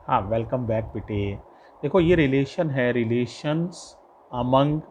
हाँ, welcome back बेटे। देखो ये रिलेशन है, रिलेशंस अमंग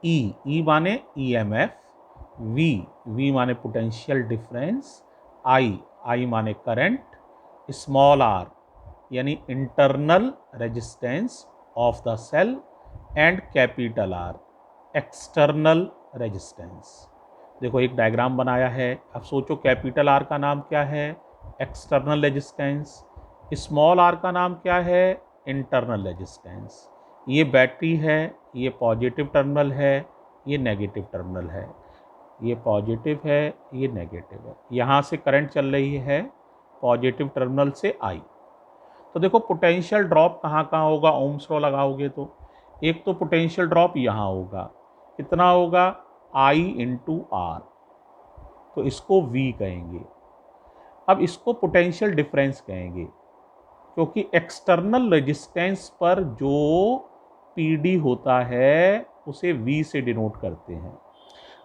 ई माने ईएमएफ, वी माने पोटेंशियल डिफरेंस, आई माने करंट, स्मॉल आर यानी internal resistance of the cell and capital R external resistance. देखो एक डायग्राम बनाया है। अब सोचो कैपिटल आर का नाम क्या है? External resistance. स्मॉल आर का नाम क्या है? Internal resistance. ये बैटरी है, ये पॉजिटिव टर्मिनल है, ये नेगेटिव टर्मिनल है। ये पॉजिटिव है, ये नेगेटिव है। यहाँ से करंट चल रही है पॉजिटिव टर्मिनल से आई। तो देखो पोटेंशियल ड्रॉप कहाँ कहाँ होगा ओम्स लॉ लगाओगे तो? एक तो पोटेंशियल ड्रॉप यहाँ होगा, कितना होगा? आई इंटू आर, तो इसको वी कहेंगे। अब इसको पोटेंशियल डिफरेंस कहेंगे, क्योंकि एक्सटर्नल रेजिस्टेंस पर जो पीडी होता है उसे वी से डिनोट करते हैं।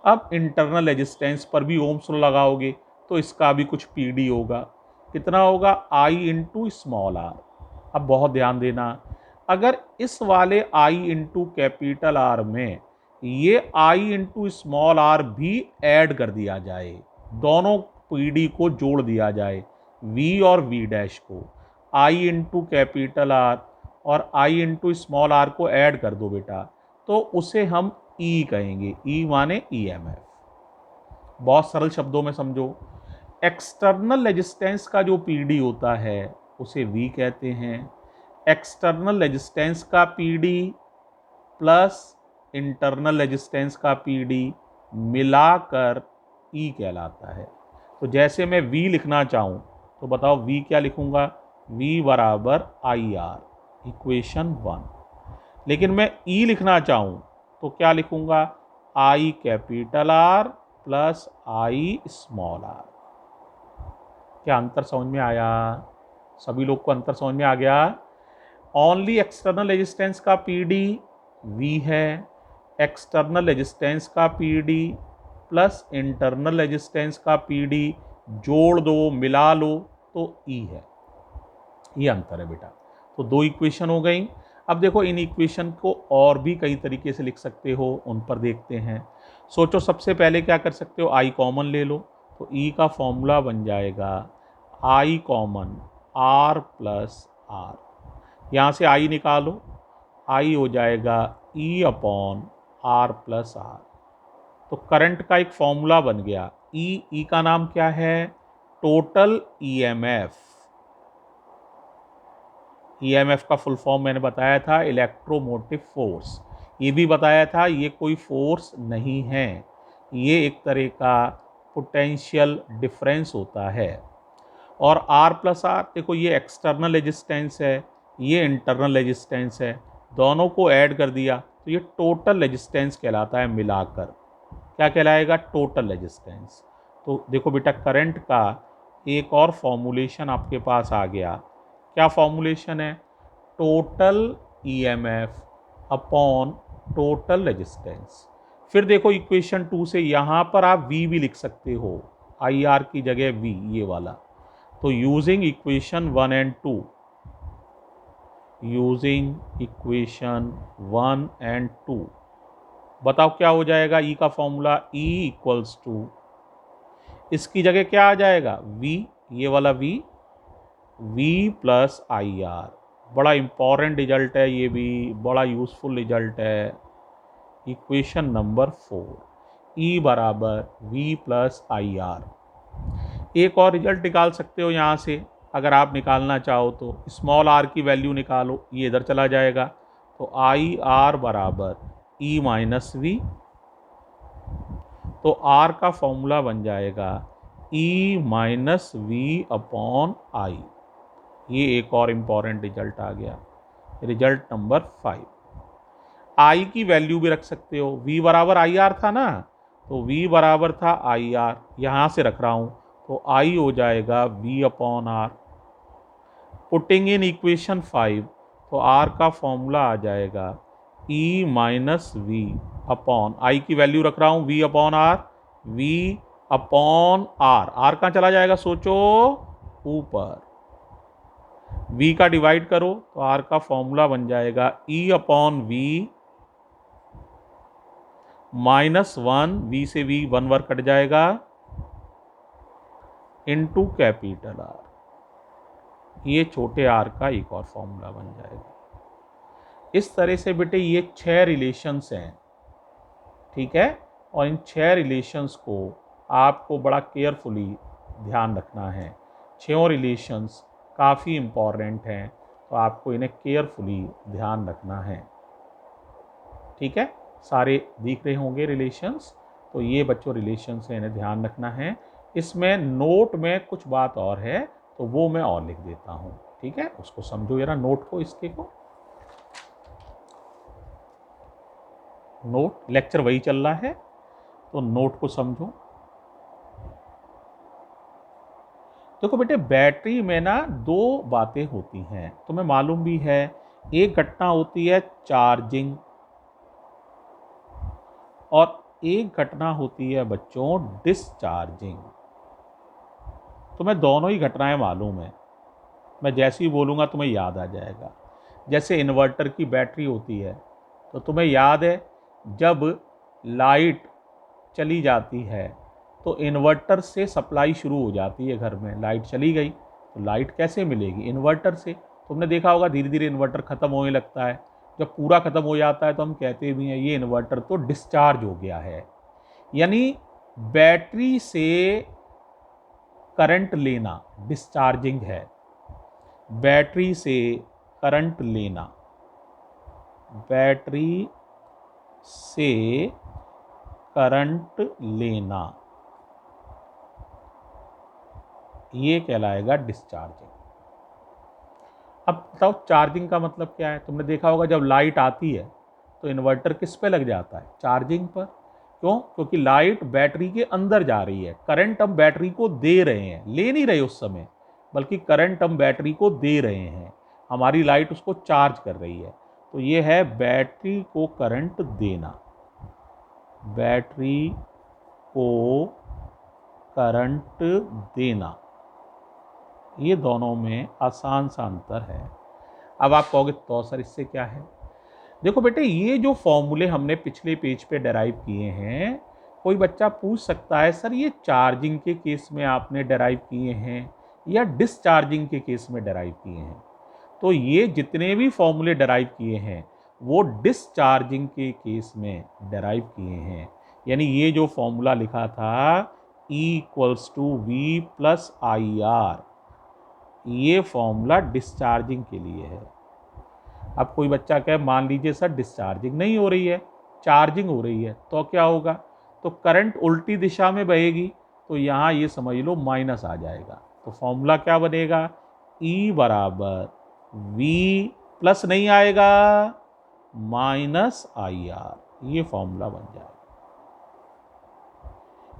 अब इंटरनल रेजिस्टेंस पर भी ओम्स लॉ लगाओगे तो इसका भी कुछ पीडी होगा, कितना होगा? आई इंटू स्मॉल आर। अब बहुत ध्यान देना, अगर इस वाले आई इंटू कैपिटल आर में ये आई इंटू स्मॉल आर भी ऐड कर दिया जाए, दोनों पीडी को जोड़ दिया जाए, वी और वी डैश को, आई इंटू कैपिटल आर और आई इंटू स्मॉल आर को ऐड कर दो बेटा, तो उसे हम ई कहेंगे। ई माने ईएमएफ। बहुत सरल शब्दों में समझो, एक्सटर्नल रेजिस्टेंस का जो पीडी होता है उसे वी कहते हैं। एक्सटर्नल रेजिस्टेंस का पीडी प्लस इंटरनल रेजिस्टेंस का पीडी मिलाकर ई कहलाता है। तो जैसे मैं वी लिखना चाहूँ तो बताओ वी क्या लिखूंगा? वी बराबर आई आर, इक्वेशन 1। लेकिन मैं ई लिखना चाहूँ तो क्या लिखूंगा? I capital R plus I small r. क्या अंतर समझ में आया? सभी लोग को अंतर समझ में आ गया? ओनली एक्सटर्नल रेजिस्टेंस का पीडी वी है, एक्सटर्नल रेजिस्टेंस का पीडी प्लस इंटरनल रेजिस्टेंस का पीडी जोड़ दो, मिला लो तो ई है। ये अंतर है बेटा। तो दो इक्वेशन हो गई। अब देखो इन इक्वेशन को और भी कई तरीके से लिख सकते हो, उन पर देखते हैं। सोचो सबसे पहले क्या कर सकते हो, आई कॉमन ले लो तो ई का फॉर्मूला बन जाएगा I common R plus r. यहाँ से आई निकालो, आई हो जाएगा E upon R plus r. तो करंट का एक फॉर्मूला बन गया। ई का नाम क्या है? Total EMF. ईएमएफ का फुल फॉर्म मैंने बताया था इलेक्ट्रोमोटिव फोर्स। ये भी बताया था ये कोई फोर्स नहीं है, ये एक तरह का पोटेंशियल डिफरेंस होता है। और आर प्लस आर, देखो ये एक्सटर्नल रेजिस्टेंस है, ये इंटरनल रेजिस्टेंस है, दोनों को ऐड कर दिया तो ये टोटल रेजिस्टेंस कहलाता है। मिलाकर क्या कहलाएगा? Total resistance. तो देखो बेटा करंट का एक और फॉर्मूलेशन आपके पास आ गया। क्या फॉर्मूलेशन है? Total EMF upon total resistance. फिर देखो इक्वेशन 2 से यहाँ पर आप वी भी लिख सकते हो, आई आर की जगह वी, ये वाला। तो using equation 1 and 2, using equation 1 and 2, बताओ क्या हो जाएगा? ई का फॉर्मूला ई इक्वल्स टू, इसकी जगह क्या आ जाएगा? वी, ये वाला V, V plus I R. बड़ा इंपॉर्टेंट रिजल्ट है, ये भी बड़ा यूजफुल रिजल्ट है। इक्वेशन नंबर 4, ई बराबर वी प्लस आई आर। एक और रिजल्ट निकाल सकते हो यहाँ से, अगर आप निकालना चाहो तो स्मॉल आर की वैल्यू निकालो, ये इधर चला जाएगा। तो आई आर बराबर ई माइनस वी, तो आर का फॉर्मूला बन जाएगा ई माइनस वी अपॉन आई। ये एक और इम्पॉर्टेंट रिजल्ट आ गया, रिजल्ट नंबर 5। आई की वैल्यू भी रख सकते हो, वी बराबर आई आर था ना, तो वी बराबर था आई आर, यहाँ से रख रहा हूँ तो आई हो जाएगा V upon R. Putting in equation 5, तो आर का फॉर्मूला आ जाएगा E minus V upon, I की वैल्यू रख रहा हूँ V upon R, V upon R. R कहाँ चला जाएगा सोचो? ऊपर। v का डिवाइड करो तो r का फॉर्मूला बन जाएगा E/v -1, v से v 1 बार कट जाएगा, इनटू कैपिटल R। ये छोटे r का एक और फॉर्मूला बन जाएगा। इस तरह से बेटे ये 6 रिलेशंस हैं, ठीक है। और इन 6 रिलेशंस को आपको बड़ा केयरफुली ध्यान रखना है। 6 रिलेशंस काफ़ी इम्पॉर्टेंट हैं, तो आपको इन्हें केयरफुली ध्यान रखना है, ठीक है। सारे दिख रहे होंगे रिलेशंस, तो ये बच्चों रिलेशंस हैं, इन्हें ध्यान रखना है। इसमें नोट में कुछ बात और है, तो वो मैं और लिख देता हूँ, ठीक है। उसको समझो जरा, नोट को, इसके को। नोट, लेक्चर वही चल रहा है, तो नोट को समझो। देखो बेटे, बैटरी में ना 2 बातें होती हैं, तुम्हें मालूम भी है। एक घटना होती है चार्जिंग, और एक घटना होती है बच्चों डिस्चार्जिंग। तुम्हें दोनों ही घटनाएं मालूम है, मैं जैसे ही बोलूँगा तुम्हें याद आ जाएगा। जैसे इन्वर्टर की बैटरी होती है, तो तुम्हें याद है जब लाइट चली जाती है तो इन्वर्टर से सप्लाई शुरू हो जाती है घर में। लाइट चली गई तो लाइट कैसे मिलेगी? इन्वर्टर से। तुमने देखा होगा धीरे धीरे इन्वर्टर ख़त्म होने लगता है। जब पूरा ख़त्म हो जाता है तो हम कहते भी हैं ये इन्वर्टर तो डिस्चार्ज हो गया है। यानी बैटरी से करंट लेना डिस्चार्जिंग है। बैटरी से करंट लेना, बैटरी से करंट लेना, ये कहलाएगा डिस्चार्जिंग। अब बताओ चार्जिंग का मतलब क्या है? तुमने देखा होगा जब लाइट आती है तो इन्वर्टर किस पे लग जाता है? चार्जिंग पर। क्यों? क्योंकि लाइट बैटरी के अंदर जा रही है, करंट हम बैटरी को दे रहे हैं, ले नहीं रहे उस समय, बल्कि करंट हम बैटरी को दे रहे हैं, हमारी लाइट उसको चार्ज कर रही है। तो ये है बैटरी को करंट देना, बैटरी को करंट देना। ये दोनों में आसान सा अंतर है। अब आप कहोगे तो सर इससे क्या है? देखो बेटे, ये जो फॉर्मूले हमने पिछले पेज पे डेराइव किए हैं, कोई बच्चा पूछ सकता है सर ये चार्जिंग के केस में आपने डेराइव किए हैं या डिस्चार्जिंग के केस में डेराइव किए हैं? तो ये जितने भी फॉर्मूले डेराइव किए हैं वो डिस्चार्जिंग के केस में डेराइव किए हैं। यानी ये जो फॉर्मूला लिखा था E=V+IR, ये फॉर्मूला डिस्चार्जिंग के लिए है। अब कोई बच्चा कहे मान लीजिए सर डिस्चार्जिंग नहीं हो रही है, चार्जिंग हो रही है, तो क्या होगा? तो करंट उल्टी दिशा में बहेगी, तो यहाँ ये समझ लो माइनस आ जाएगा। तो फॉर्मूला क्या बनेगा? E=V प्लस नहीं आएगा, -IR, ये फॉर्मूला बन जाएगा।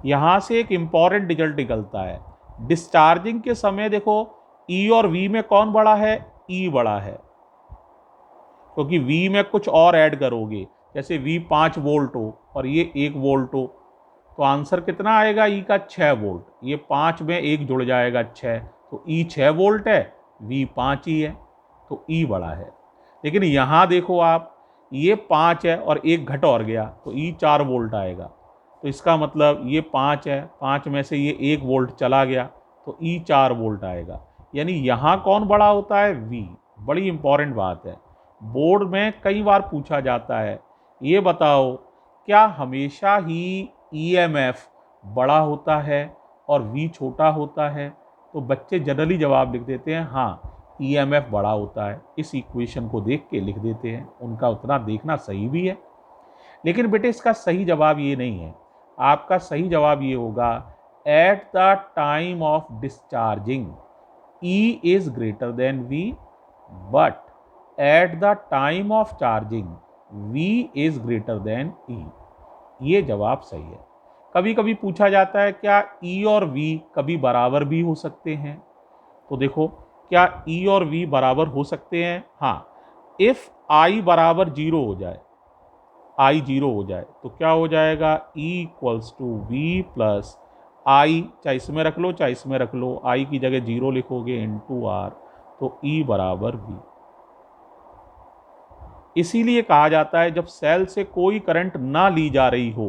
यहाँ से एक इंपॉर्टेंट रिजल्ट निकलता है। डिस्चार्जिंग के समय देखो E और V में कौन बड़ा है? E बड़ा है, क्योंकि V में कुछ और ऐड करोगे, जैसे V 5 वोल्ट हो और ये 1 वोल्ट हो, तो आंसर कितना आएगा? E का 6 वोल्ट। ये 5 में 1 जुड़ जाएगा 6, तो E 6 वोल्ट है, V 5 ही है, तो E बड़ा है। लेकिन यहाँ देखो आप, ये 5 है और 1 घट और गया, तो E 4 वोल्ट आएगा। तो इसका मतलब ये 5 है, 5 में से ये 1 वोल्ट चला गया, तो E 4 वोल्ट आएगा। यानी यहाँ कौन बड़ा होता है? V। बड़ी इंपॉर्टेंट बात है, बोर्ड में कई बार पूछा जाता है। ये बताओ क्या हमेशा ही EMF बड़ा होता है और V छोटा होता है? तो बच्चे जनरली जवाब लिख देते हैं हाँ EMF बड़ा होता है, इस इक्वेशन को देख के लिख देते हैं। उनका उतना देखना सही भी है, लेकिन बेटे इसका सही जवाब ये नहीं है। आपका सही जवाब ये होगा at the time of discharging E is greater than V, but at the time of charging V is greater than E। ये जवाब सही है। कभी कभी पूछा जाता है क्या E और V कभी बराबर भी हो सकते हैं? तो देखो, क्या E और V बराबर हो सकते हैं? हाँ, इफ I बराबर 0 हो जाए, I 0 हो जाए, तो क्या हो जाएगा? E=V+I, चाहे इसमें रख लो चाहे इसमें रख लो, I की जगह 0 लिखोगे, *R, तो तो E बराबर V। इसीलिए कहा जाता है जब सेल से कोई करंट ना ली जा रही हो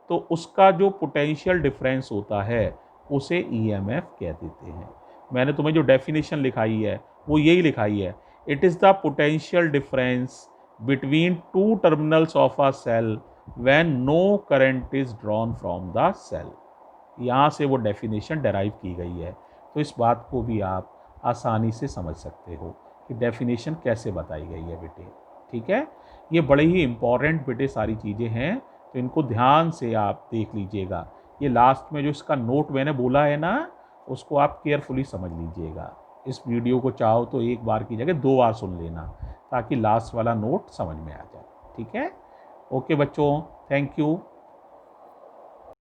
तो उसका जो पोटेंशियल डिफरेंस होता है उसे ईएमएफ कह देते हैं। मैंने तुम्हें जो डेफिनेशन लिखाई है वो यही लिखाई है, it is the potential difference between two terminals of a cell when no current is drawn from the cell. यहाँ से वो डेफिनेशन डेराइव की गई है। तो इस बात को भी आप आसानी से समझ सकते हो कि डेफिनेशन कैसे बताई गई है बेटे। ठीक है, ये बड़े ही इम्पॉर्टेंट बेटे सारी चीज़ें हैं, तो इनको ध्यान से आप देख लीजिएगा। ये लास्ट में जो इसका नोट मैंने बोला है ना, उसको आप केयरफुली समझ लीजिएगा। इस वीडियो को चाहो तो एक बार की जगह 2 बार सुन लेना ताकि लास्ट वाला नोट समझ में आ जाए। ठीक है, ओके बच्चों, थैंक यू।